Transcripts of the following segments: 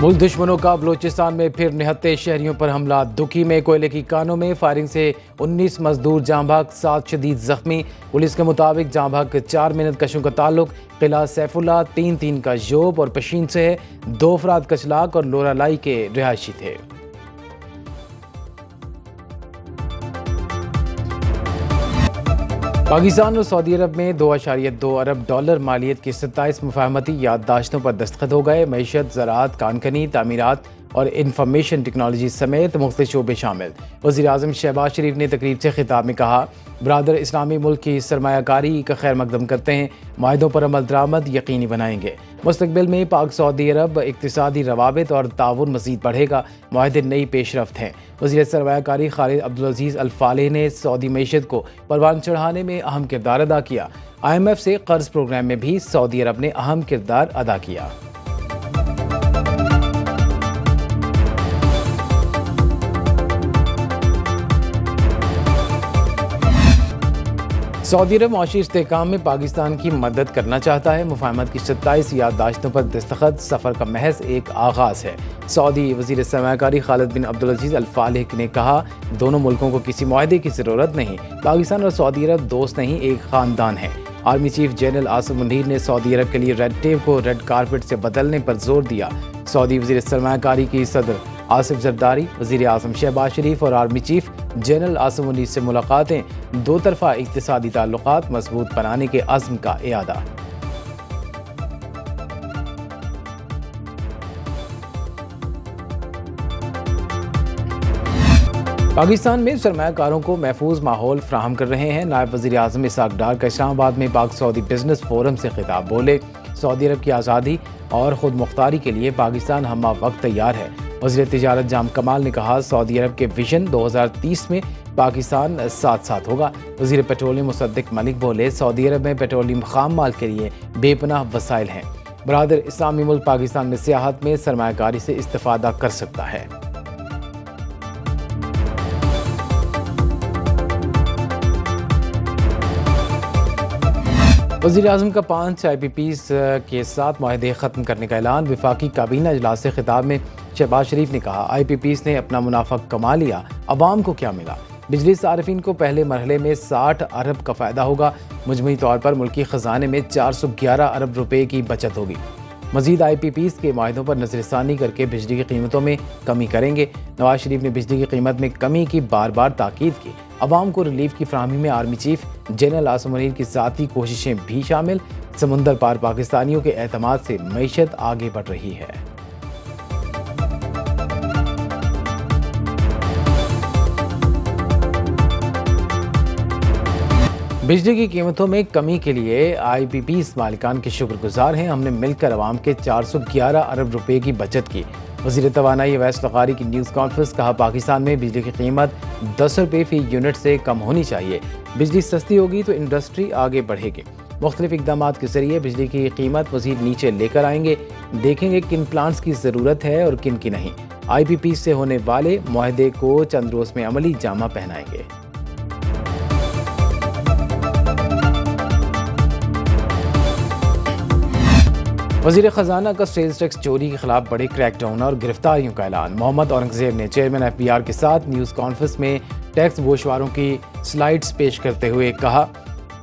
मुल्क दुश्मनों का बलूचिस्तान में फिर निहत्ते शहरियों पर हमला। दुखी में कोयले की कानों में फायरिंग से 19 मजदूर जाँ भाग, 7 शदीद जख्मी। पुलिस के मुताबिक जाँ भाग के 4 मिनट कशों का ताल्लुक किला सैफुल्ला, 3 का जोब और पशीन से है। 2 अफराद कचलाक और लोरालाई के रिहायशी थे। पाकिस्तान और सऊदी अरब में 2.2 अरब डॉलर मालियत की 27 मुफाहमती याददाश्तों पर दस्तखत हो गए। मईशत, ज़राअत, कानकनी, तामीरात और इंफॉर्मेशन टेक्नोलॉजी समेत मुख्तलिफ शोबे शामिल। वज़ीर-ए-आज़म शहबाज शरीफ ने तकरीब से खिताब में कहा, बरादर इस्लामी मुल्क की सरमायाकारी का खैर मकदम करते हैं, माहिदों पर अमल दरामद यकीनी बनाएंगे। मुस्तकबिल में पाक सऊदी अरब इक्तिसादी रवाबित और ताउन मज़ीद बढ़ेगा। माहिदे नई पेशरफ्त हैं। वज़ीर सरमायाकारी खालिद अब्दुल अजीज़ अल फालेह ने सऊदी मईशत को परवान चढ़ाने में अहम किरदार अदा किया। IMF से कर्ज प्रोग्राम में भी सऊदी अरब ने अहम किरदार अदा किया। सऊदी अरब मुआशी इस्तेहकाम में पाकिस्तान की मदद करना चाहता है। मुफाहमत की 27 याददाश्तों पर दस्तखत सफ़र का महज एक आगाज़ है। सऊदी वज़ीर सरमायाकारी खालिद बिन अब्दुल अजीज़ अल फालेह ने कहा, दोनों मुल्कों को किसी मुआहदे की ज़रूरत नहीं। पाकिस्तान और सऊदी अरब दोस्त नहीं, एक ख़ानदान है। Army chief general Asim Munir ने सऊदी अरब के लिए रेड टेप को रेड कारपेट से बदलने पर जोर दिया। सऊदी वज़ीर सरमायाकारी की सदर आसिफ जरदारी, वज़ीर आज़म शहबाज शरीफ और army chief general Asim Munir से मुलाकातें दो तरफ़ा इक़्तिसादी ताल्लुक़ात मज़बूत बनाने के अज़्म का इयादा। पाकिस्तान में सरमायाकारों को महफूज माहौल फ्राहम कर रहे हैं। नायब वज़ीर आज़म इसहाक़ डार का इस्लामाबाद में पाक सऊदी बिजनेस फोरम से खिताब। बोले, सऊदी अरब की आज़ादी और ख़ुद मुख्तारी के लिए पाकिस्तान हमा वक्त तैयार है। वज़ीर तिजारत जाम कमाल ने कहा, सऊदी अरब के विजन 2030 में पाकिस्तान साथ साथ होगा। वज़ीर पेट्रोलियम मुसद्दिक़ मलिक बोले, सऊदी अरब में पेट्रोलियम खाम माल के लिए बेपनाह वसाइल हैं। बरादर इस्लामी मुल्क पाकिस्तान में सियाहत में सरमायाकारी से इस्तिफ़ादा कर सकता है। वज़ीर-ए-आज़म का 5 IPPs के साथ मुआहदे ख़त्म करने का ऐलान। वफाकी काबीना इजलास से खिताब में शहबाज शरीफ ने कहा, IPPs ने अपना मुनाफा कमा लिया, अवाम को क्या मिला? बिजली सारिफिन को पहले मरहले में 60 अरब का फ़ायदा होगा। मुजमई तौर पर मुल्की ख़जाने में 411 अरब रुपए की बचत होगी। मज़ीद IPPs के मुआहदों पर नज़रसानी करके बिजली की कीमतों में कमी करेंगे। नवाज शरीफ ने बिजली की कीमत में कमी की बार बार ताकीद की। अवाम को रिलीफ की फराहमी में army chief general Asim Munir की ज़ाती कोशिशें भी शामिल। समुंदर पार पाकिस्तानियों के एतमाद से मईशत आगे बढ़ रही है। बिजली की कीमतों में कमी के लिए IPPs मालिकान के शुक्रगुजार हैं। हमने मिलकर अवाम के 411 अरब रुपए की बचत की। वज़ीर तवानाई अवैस लग़ारी की न्यूज़ कॉन्फ्रेंस। कहा, पाकिस्तान में बिजली की कीमत 10 रुपये फ़ी यूनिट से कम होनी चाहिए। बिजली सस्ती होगी तो इंडस्ट्री आगे बढ़ेगी। मुख्तलिफ इक़दामात के ज़रिए बिजली की कीमत मज़ीद नीचे लेकर आएंगे। देखेंगे किन प्लांट्स की ज़रूरत है और किन की नहीं। IPPs से होने वाले मुआहदे को चंद रोज़ में अमली जामा पहनाएंगे। वज़ीर ख़जाना का सेल्स टैक्स चोरी के खिलाफ बड़े क्रैकडाउन और गिरफ्तारियों का ऐलान। मोहम्मद औरंगज़ेब ने चेयरमैन FBR के साथ न्यूज़ कॉन्फ्रेंस में टैक्स गोशवारों की स्लाइड्स पेश करते हुए कहा,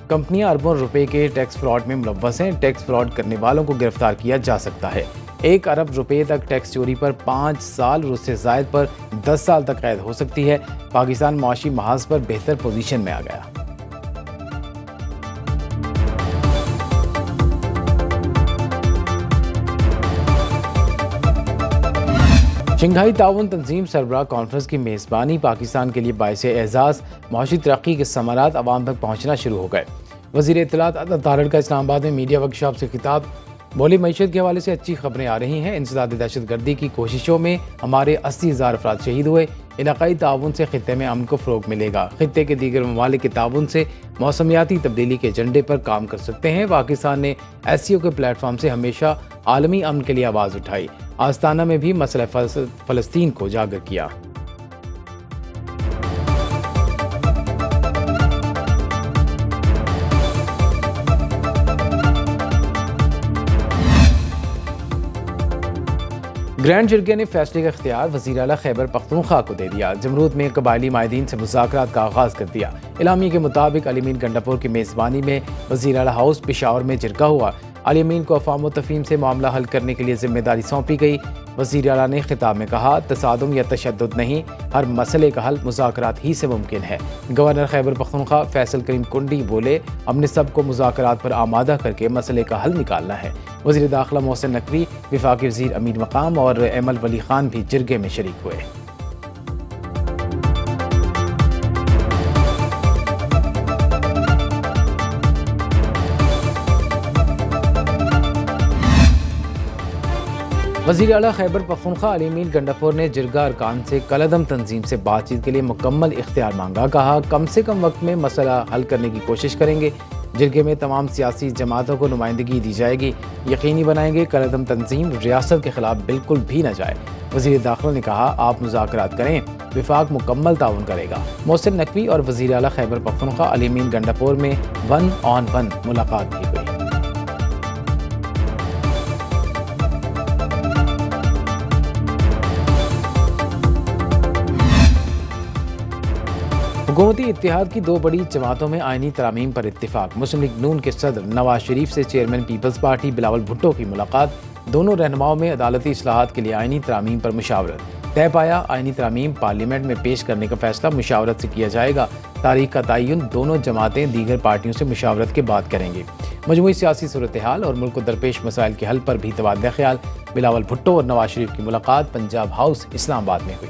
कंपनियां अरबों रुपए के टैक्स फ्रॉड में मुलव्वस हैं। टैक्स फ्रॉड करने वालों को गिरफ्तार किया जा सकता है। 1 अरब रुपए तक टैक्स चोरी पर 5 साल और उससे ज़ायद पर 10 साल तक कैद हो सकती है। पाकिस्तान मुआशी महाज पर बेहतर पोजीशन में आ गया। शंघाई ताउन तंजीम सरबराह कॉन्फ्रेंस की मेज़बानी पाकिस्तान के लिए बाइस एजाज़। मुआशी तरक्की के समारात अवाम तक पहुँचना शुरू हो गए। वज़ीर इत्तलात तारड़ का इस्लामाबाद में मीडिया वर्कशॉप से खिताब। बोली, मईशत के हवाले से अच्छी खबरें आ रही हैं। इंसदाद दहशतगर्दी की कोशिशों में हमारे 80,000 अफराद शहीद हुए। इलाकाई ताउन से खित्ते में अमन को फ़रोग मिलेगा। खित्ते के दीगर ममालिक के ताउन से मौसमियाती तब्दीली के एजेंडे पर काम कर सकते हैं। पाकिस्तान ने SCO के प्लेटफॉर्म से हमेशा आलमी अमन के लिए आवाज़ उठाई। आस्ताना में भी मसला फ़लस्तीन को उजागर किया। ग्रैंड जिरगे ने फैसले का इख्तियार वज़ीर आला खैबर पख्तूनख्वा को दे दिया। जमरूद में कबायली माहिदीन से मुज़ाकरात का आगाज़ कर दिया। इलामी के मुताबिक अली अमीन गंडापुर की मेज़बानी में वज़ीर आला हाउस पेशावर में जिरगा हुआ। अली अमीन को अफ़वाम व तफ़हीम से मामला हल करने के लिए जिम्मेदारी सौंपी गई। वज़ीर आला ने खिताब में कहा, तसादुम या तशद्दुद नहीं, हर मसले का हल मुज़ाकरात ही से मुमकिन है। गवर्नर खैबर पख्तूनख्वा फैसल करीम कुंडी बोले, हमने सबको मुज़ाकरात पर आमादा करके मसले का हल निकालना है। वज़ीर दाखिला मोहसिन नकवी, वफाकी वज़ीर अमीर मकाम और एमल वली खान भी जिरगे में शरीक हुए। वज़ीर आला खैबर पख्तूनख्वा अली अमीन गंडापुर ने जिरगा अरकान से कलअदम तंजीम से बातचीत के लिए मुकम्मल इख्तियार मांगा। कहा, कम से कम वक्त में मसला हल करने की कोशिश करेंगे। जिरगे में तमाम सियासी जमातों को नुमाइंदगी दी जाएगी। यकीनी बनाएंगे कलअदम तंजीम रियासत के खिलाफ बिल्कुल भी न जाए। वज़ीर दाखिला ने कहा, आप मुज़ाकरात करें, विफाक मुकम्मल ताउन करेगा। मोहसिन नकवी और वज़ीर आला खैबर पख्तूनख्वा अली अमीन गंडापुर में 1-on-1 मुलाकात भी हुई। हुकूमती इत्तेहाद की दो बड़ी जमातों में आइनी तरामीम पर इत्तिफाक। मुस्लिम लीग नून के सदर नवाज शरीफ से chairman Peoples Party Bilawal Bhutto की मुलाकात। दोनों रहनुमाओं में अदालती इस्लाहात के लिए आइनी तरामीम पर मुशावरत तय पाया। आइनी तरामीम पार्लियामेंट में पेश करने का फैसला मुशावरत से किया जाएगा। तारीख का तयन दोनों जमातें दीगर पार्टियों से मुशावरत के बाद करेंगे। मजमूई सियासी सूरत हाल और मुल्क को दरपेश मसाइल के हल पर भी तबादला ख्याल। बिलावल भुट्टो और नवाज शरीफ की मुलाकात पंजाब हाउस इस्लामाबाद में हुई।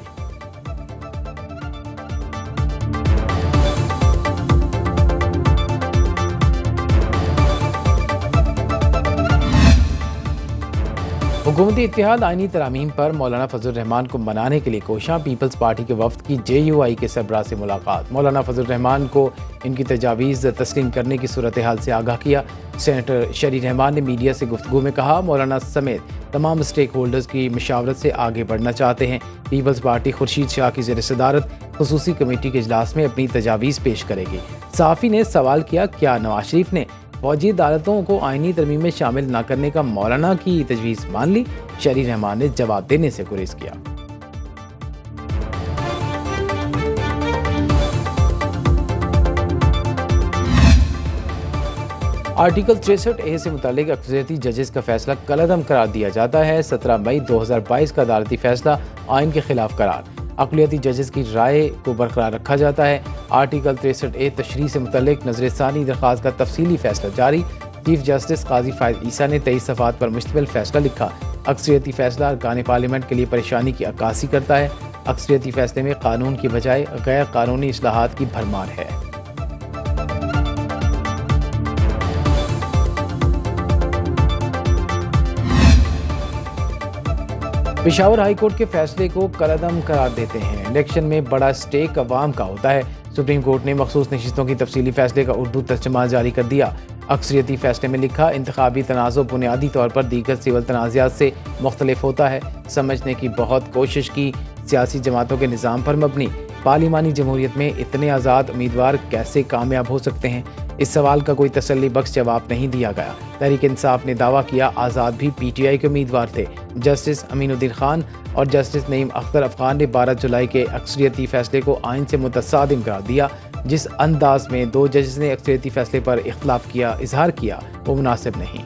हुकूमती इत्तेहाद आइनी तरामीम पर मौलाना फजल रहमान को मनाने के लिए कोशां। पीपल्स पार्टी के वफ्द की JUI के सरबराह से मुलाकात। मौलाना फजल रहमान को इनकी तजावीज़ तस्लीम करने की सूरत हाल से आगाह किया। सेनेटर शरी रहमान ने मीडिया से गुफ्तगू में कहा, मौलाना समेत तमाम स्टेक होल्डर्स की मशावरत से आगे बढ़ना चाहते हैं। पीपल्स पार्टी खुर्शीद शाह की ज़ेर सदारत खुसूसी कमेटी के इजलास में अपनी तजावीज़ पेश करेगी। सहाफ़ी ने सवाल किया, क्या नवाज शरीफ ने फौजी अदालतों को आइनी तरमीम में शामिल न करने का मौलाना की तजवीज़ मान ली? शरी रहमान ने जवाब देने से गुरेज किया। आर्टिकल 63A से मुतालिक अक्सरियती जजेस का फैसला कलअदम करार दिया जाता है। 17 मई 2022 का अदालती फैसला आइन के खिलाफ करार। अक़लियती जजेस की राय को बरकरार रखा जाता है। आर्टिकल 63A तशरीह से मुतल्लिक नज़र-ए-सानी दरख्वास्त का तफसीली फैसला जारी। चीफ जस्टिस काजी फायद ईसा ने 23 सफ़ात पर मुश्तमिल फैसला लिखा। अक्सरियती फैसला अरकान पार्लियामेंट के लिए परेशानी की अक्कासी करता है। अक्सरियती फैसले में कानून की बजाय गैर कानूनी इस्लाहात की भरमार है। पेशावर हाई कोर्ट के फैसले को कलअदम करार देते हैं। इलेक्शन में बड़ा स्टेक अवाम का होता है। सुप्रीम कोर्ट ने मखसूस नशिस्तों की तफसीली फैसले का उर्दू तर्जुमा जारी कर दिया। अक्सरियती फैसले में लिखा, इंतखाबी तनाज़ो बुनियादी तौर पर दीगर सिविल तनाज़ात से मुख्तलिफ होता है। समझने की बहुत कोशिश की, सियासी जमातों के निज़ाम पर मबनी पार्लिमानी जमहूरियत में इतने आज़ाद उम्मीदवार कैसे कामयाब हो सकते हैं? इस सवाल का कोई तसल्ली बख्श जवाब नहीं दिया गया। तहरीक इंसाफ ने दावा किया, आज़ाद भी PTI के उम्मीदवार थे। जस्टिस अमीनुद्दीन खान और जस्टिस नईम अख्तर अफगान ने 12 जुलाई के अक्सरियती फैसले को आइन से मुतसादिम करार दिया। जिस अंदाज में दो जजेस ने अक्सरियती फैसले पर इख्तलाफ किया, इजहार किया, वो मुनासिब नहीं।